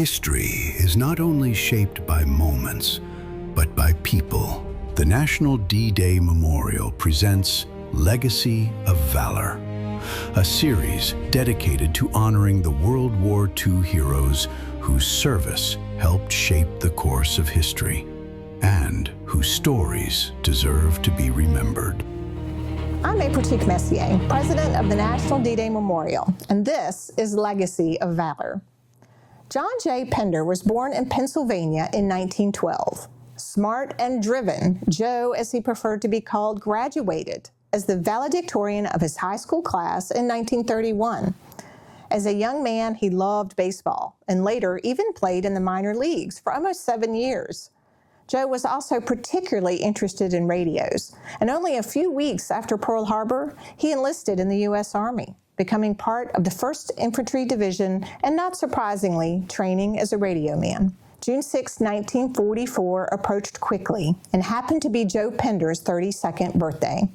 History is not only shaped by moments, but by people. The National D-Day Memorial presents Legacy of Valor, a series dedicated to honoring the World War II heroes whose service helped shape the course of history and whose stories deserve to be remembered. I'm April Messier, president of the National D-Day Memorial, and this is Legacy of Valor. John J. Pinder was born in Pennsylvania in 1912. Smart and driven, Joe, as he preferred to be called, graduated as the valedictorian of his high school class in 1931. As a young man, he loved baseball and later even played in the minor leagues for almost 7 years. Joe was also particularly interested in radios, and only a few weeks after Pearl Harbor, he enlisted in the U.S. Army, becoming part of the 1st Infantry Division and, not surprisingly, training as a radio man. June 6, 1944 approached quickly and happened to be Joe Pinder's 32nd birthday.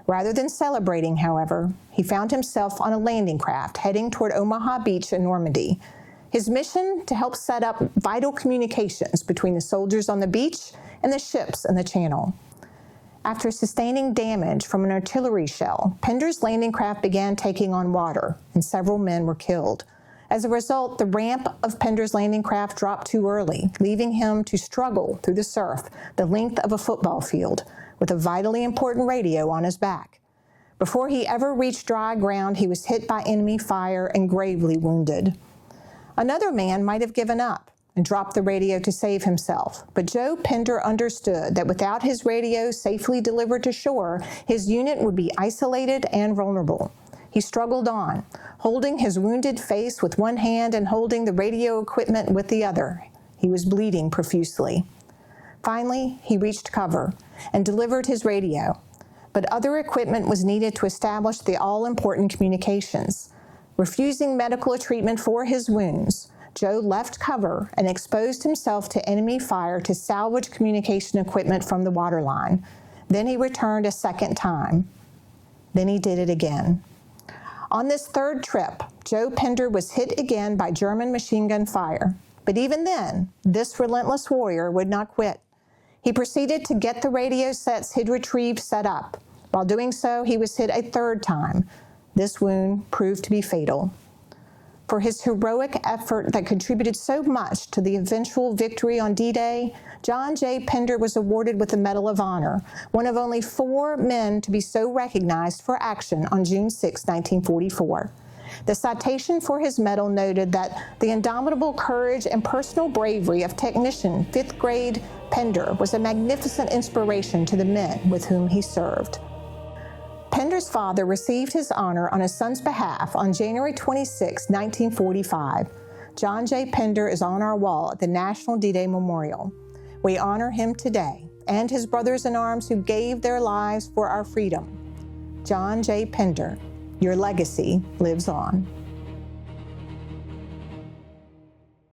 Rather than celebrating, however, he found himself on a landing craft heading toward Omaha Beach in Normandy. His mission to help set up vital communications between the soldiers on the beach and the ships in the channel. After sustaining damage from an artillery shell, Pinder's landing craft began taking on water, and several men were killed. As a result, the ramp of Pinder's landing craft dropped too early, leaving him to struggle through the surf the length of a football field, with a vitally important radio on his back. Before he ever reached dry ground, he was hit by enemy fire and gravely wounded. Another man might have given up and dropped the radio to save himself, but Joe Pinder understood that without his radio safely delivered to shore, his unit would be isolated and vulnerable. He struggled on, holding his wounded face with one hand and holding the radio equipment with the other. He was bleeding profusely. Finally, he reached cover and delivered his radio, but other equipment was needed to establish the all-important communications. Refusing medical treatment for his wounds, Joe left cover and exposed himself to enemy fire to salvage communication equipment from the waterline. Then he returned a second time. Then he did it again. On this third trip, Joe Pinder was hit again by German machine gun fire. But even then, this relentless warrior would not quit. He proceeded to get the radio sets he'd retrieved set up. While doing so, he was hit a third time. This wound proved to be fatal. For his heroic effort that contributed so much to the eventual victory on D-Day, John J. Pinder was awarded with the Medal of Honor, one of only 4 men to be so recognized for action on June 6, 1944. The citation for his medal noted that the indomitable courage and personal bravery of technician 5th grade Pinder was a magnificent inspiration to the men with whom he served. Pinder's father received his honor on his son's behalf on January 26, 1945. John J. Pinder is on our wall at the National D-Day Memorial. We honor him today and his brothers-in-arms who gave their lives for our freedom. John J. Pinder, your legacy lives on.